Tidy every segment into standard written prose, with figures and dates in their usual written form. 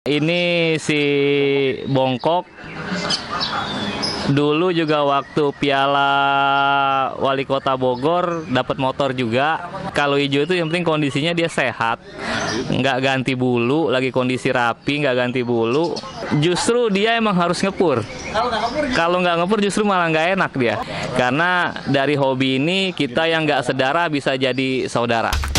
Ini si Bongkok dulu juga waktu Piala Wali Kota Bogor dapat motor juga. Kalau hijau itu yang penting kondisinya dia sehat, nggak ganti bulu, lagi kondisi rapi, nggak ganti bulu. Justru dia emang harus ngepur. Kalau nggak ngepur justru malah nggak enak dia. Karena dari hobi ini kita yang nggak sedara bisa jadi saudara.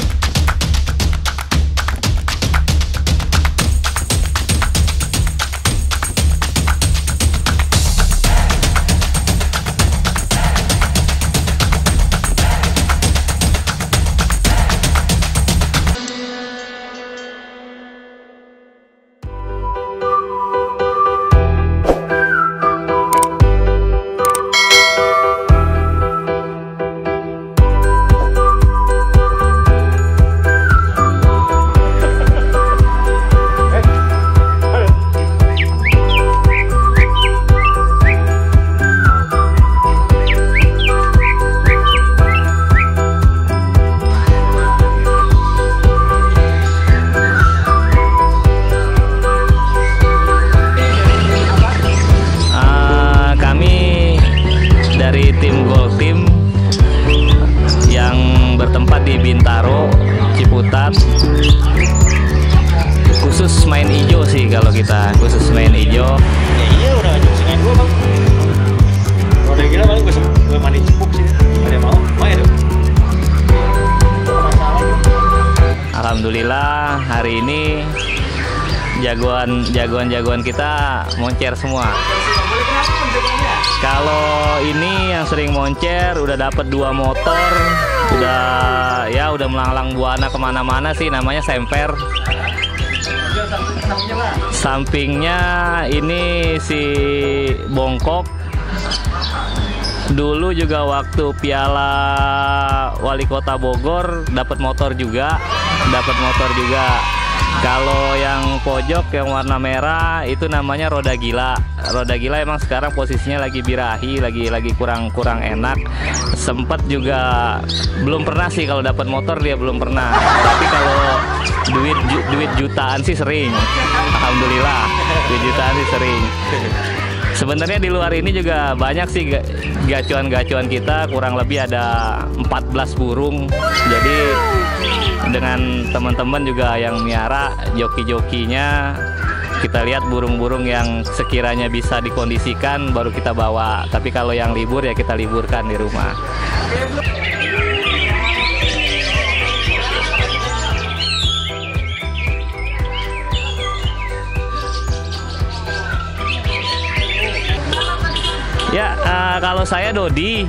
Dari tim Gold Team yang bertempat di Bintaro, Ciputat, khusus main hijau sih. Kalau kita khusus main hijau. Ya iya, udah joksingan gua bang. Kalau udah gila paling gue mandi cipuk sih. Ada yang mau? Main dong. Alhamdulillah hari ini jagoan jagoan kita moncer semua. Kalau ini yang sering moncer udah dapat 2 motor, udah melanglang buana kemana-mana sih, namanya Semper. Sampingnya ini si Bongkok dulu juga waktu Piala Wali Kota Bogor dapat motor juga. Kalau yang pojok yang warna merah itu namanya Roda Gila. Roda Gila emang sekarang posisinya lagi birahi, lagi kurang enak. Sempet juga belum pernah sih kalau dapat motor, dia belum pernah. Tapi kalau duit jutaan sih sering. Alhamdulillah, duit jutaan sih sering. Sebenarnya di luar ini juga banyak sih gacuan-gacuan kita, kurang lebih ada 14 burung. Jadi dengan teman-teman juga yang miara joki-jokinya, kita lihat burung-burung yang sekiranya bisa dikondisikan baru kita bawa. Tapi kalau yang libur ya kita liburkan di rumah. Ya, kalau saya Dodi,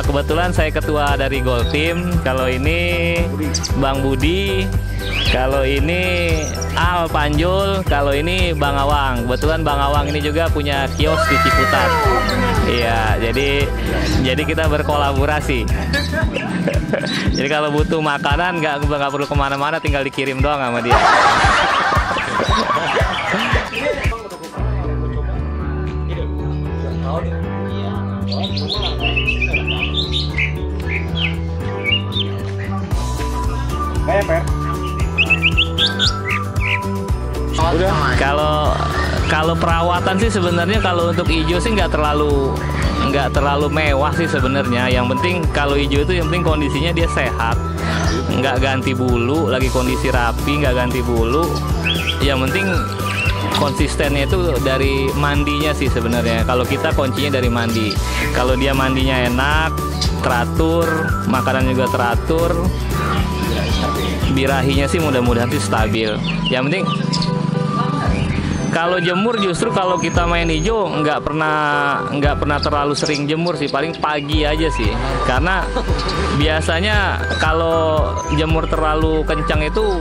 kebetulan saya ketua dari Gold Team. Kalau ini Bang Budi, kalau ini Al Panjul, kalau ini Bang Awang. Kebetulan Bang Awang ini juga punya kios di Ciputat. Iya, jadi kita berkolaborasi. Jadi kalau butuh makanan nggak perlu kemana-mana, tinggal dikirim doang sama dia. Kalau perawatan sih sebenarnya kalau untuk hijau sih nggak terlalu mewah sih sebenarnya. Yang penting kalau hijau itu yang penting kondisinya dia sehat, nggak ganti bulu, lagi kondisi rapi, nggak ganti bulu. Yang penting konsistennya itu dari mandinya sih sebenarnya. Kalau kita kuncinya dari mandi. Kalau dia mandinya enak, teratur, makanan juga teratur, birahinya sih mudah-mudahan sih stabil. Yang penting kalau jemur justru kalau kita main hijau nggak pernah terlalu sering jemur sih, paling pagi aja sih. Karena biasanya kalau jemur terlalu kencang itu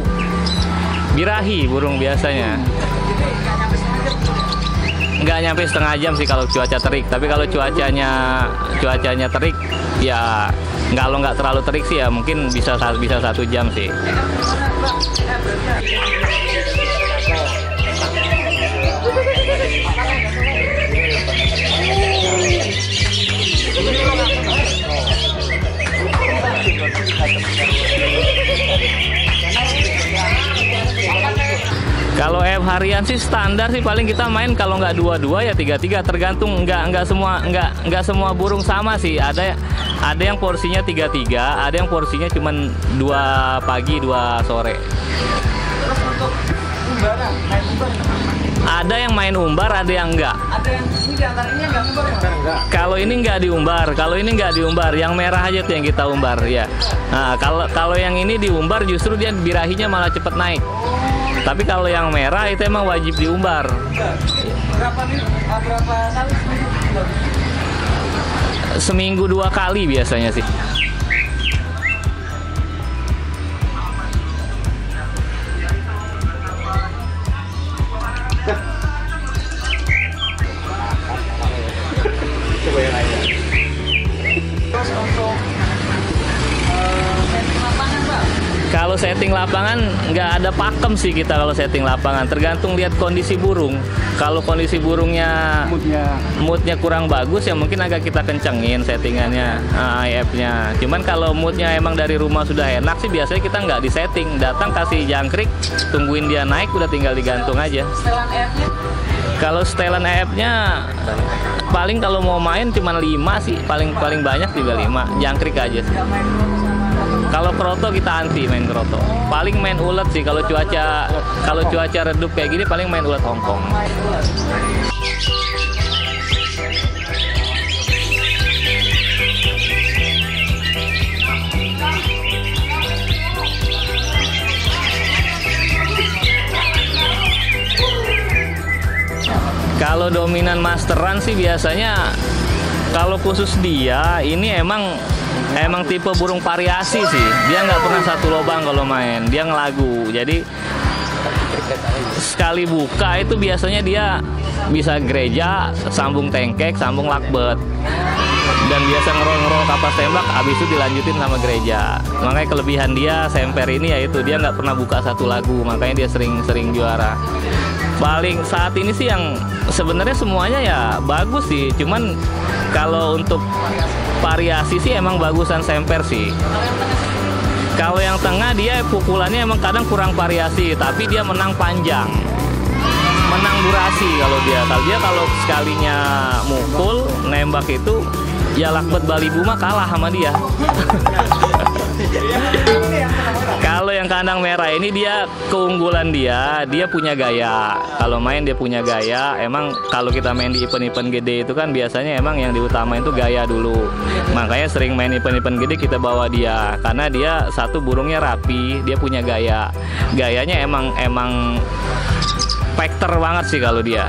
birahi burung biasanya. Nggak nyampe setengah jam sih kalau cuaca terik. Tapi kalau cuacanya terik ya, kalau nggak terlalu terik sih ya mungkin bisa 1 jam sih. Kalau FH Varian sih standar sih paling kita main kalau nggak 2-2 ya 3-3, tergantung, nggak semua burung sama sih. Ada yang porsinya 3-3, ada yang porsinya cuman 2 pagi 2 sore. Terus untuk umbaran, main umbar Ada yang main umbar, ada yang enggak. ada yang ini di antara ini yang nggak umbar ya? Enggak. Kalau ini nggak diumbar, yang merah aja tuh yang kita umbar ya. Nah, kalau yang ini diumbar justru dia birahinya malah cepet naik. Tapi kalau yang merah itu emang wajib diumbar. Berapa kali seminggu? Seminggu 2 kali biasanya sih. Coba yang lain. Terus untuk setting lapangan Pak? Kalau setting lapangan nggak ada pakem sih kita kalau setting lapangan. Tergantung lihat kondisi burung. Kalau kondisi burungnya moodnya kurang bagus ya mungkin agak kita kencengin settingannya, IF-nya. Cuman kalau moodnya emang dari rumah sudah enak sih biasanya kita nggak disetting. Datang kasih jangkrik, tungguin dia naik udah tinggal digantung aja. Setelan EF-nya? Kalau setelan EF-nya paling kalau mau main cuman 5 sih, paling banyak juga 5. Jangkrik aja sih. Nggak main kroto sama Kalau kroto kita anti main kroto. Paling main ulet sih kalau cuaca redup kayak gini paling main ulet Hongkong. main ular. Kalau dominan masteran sih biasanya kalau khusus dia ini emang tipe burung variasi sih. Dia nggak pernah satu lubang kalau main. Dia ngelagu. Jadi sekali buka itu biasanya dia bisa gereja, sambung tengkek, sambung lakbet. Dan biasa ngerol-ngerol kapas tembak, habis itu dilanjutin sama gereja. Makanya kelebihan dia semper ini yaitu dia nggak pernah buka satu lagu, makanya dia sering juara. Paling saat ini sih yang sebenarnya semuanya ya bagus sih, cuman kalau untuk variasi sih emang bagusan semper sih. Kalau yang tengah dia pukulannya emang kadang kurang variasi, tapi dia menang panjang, menang durasi kalau dia. Kalau sekalinya mukul nembak itu ya lakbet Bali Buma kalah sama dia. Kalau yang kandang merah ini dia keunggulan dia punya gaya. Kalau main dia punya gaya. Emang kalau kita main di event-event gede itu kan biasanya emang yang diutamain itu gaya dulu. Makanya sering main event-event gede kita bawa dia karena dia satu burungnya rapi, dia punya gaya. Gayanya emang factor banget sih kalau dia.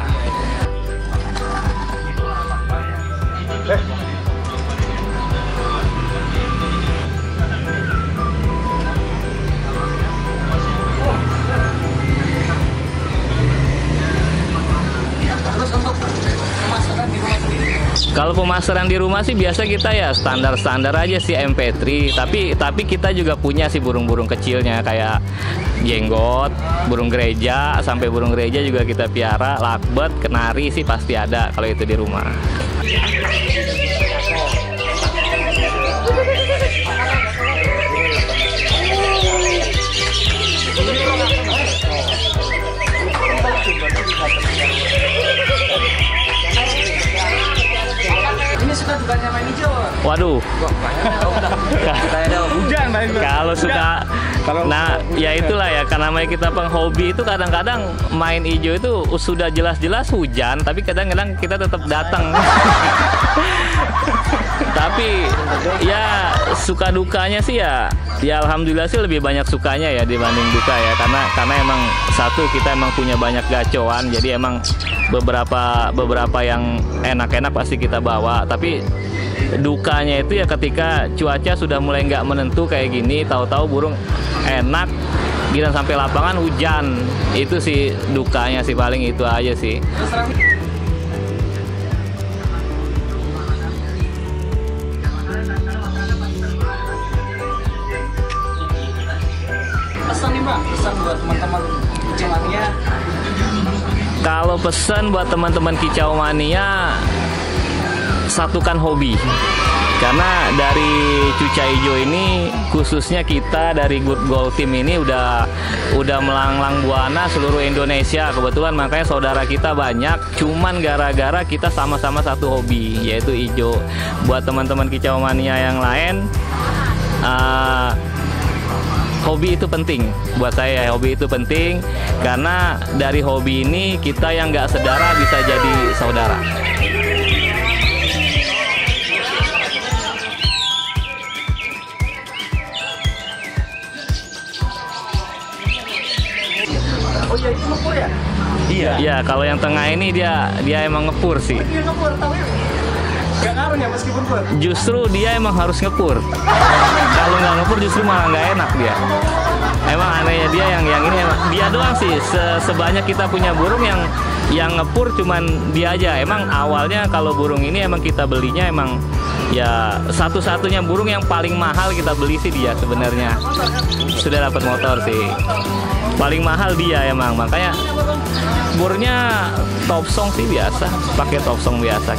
Terus untuk pemasaran di rumah sendiri? Kalau pemasaran di rumah sih biasa kita ya standar-standar aja sih MP3. Tapi kita juga punya sih burung-burung kecilnya kayak jenggot, burung gereja, sampai burung gereja juga kita piara, lakbet, kenari sih pasti ada kalau itu di rumah. Ini suka dukanya main hijau Pak? Waduh, Hujan paling kalau suka, nah ya itulah ya karena namanya kita penghobi itu kadang-kadang main hijau itu sudah jelas-jelas hujan, tapi kadang-kadang kita tetap datang. Tapi ya suka dukanya sih ya alhamdulillah sih lebih banyak sukanya ya dibanding duka ya, karena emang satu kita emang punya banyak gacoan, jadi emang beberapa yang enak-enak pasti kita bawa. Tapi dukanya itu ya ketika cuaca sudah mulai nggak menentu kayak gini, tahu-tahu burung enak giliran sampai lapangan hujan, itu sih dukanya sih, paling itu aja sih. Pesan nih Pak, pesan buat teman-teman Kicau Mania. Kalau pesan buat teman-teman Kicau Mania, satukan hobi. Karena dari Cuca Ijo ini khususnya kita dari Good Goal Team ini udah melanglang buana seluruh Indonesia. Kebetulan makanya saudara kita banyak, cuman gara-gara kita sama-sama satu hobi, yaitu ijo. Buat teman-teman Kicau Mania yang lain, hobi itu penting buat saya. Hobi itu penting karena dari hobi ini kita yang nggak sedara bisa jadi saudara. Oh iya, itu ngepur ya? Iya, kalau yang tengah ini dia emang ngepur sih. Dia ngepur, tapi gak ngaruh ya meskipun pur. Justru dia emang harus ngepur. Kalau nggak ngepur justru malah nggak enak dia. Emang anehnya dia yang ini emang dia doang sih. Sebanyak kita punya burung yang ngepur cuman dia aja. Emang awalnya kalau burung ini emang kita belinya emang ya satu-satunya burung yang paling mahal kita beli sih dia sebenarnya. Sudah dapat motor sih. Paling mahal dia emang, makanya burnya top song sih biasa, pakai top song biasa.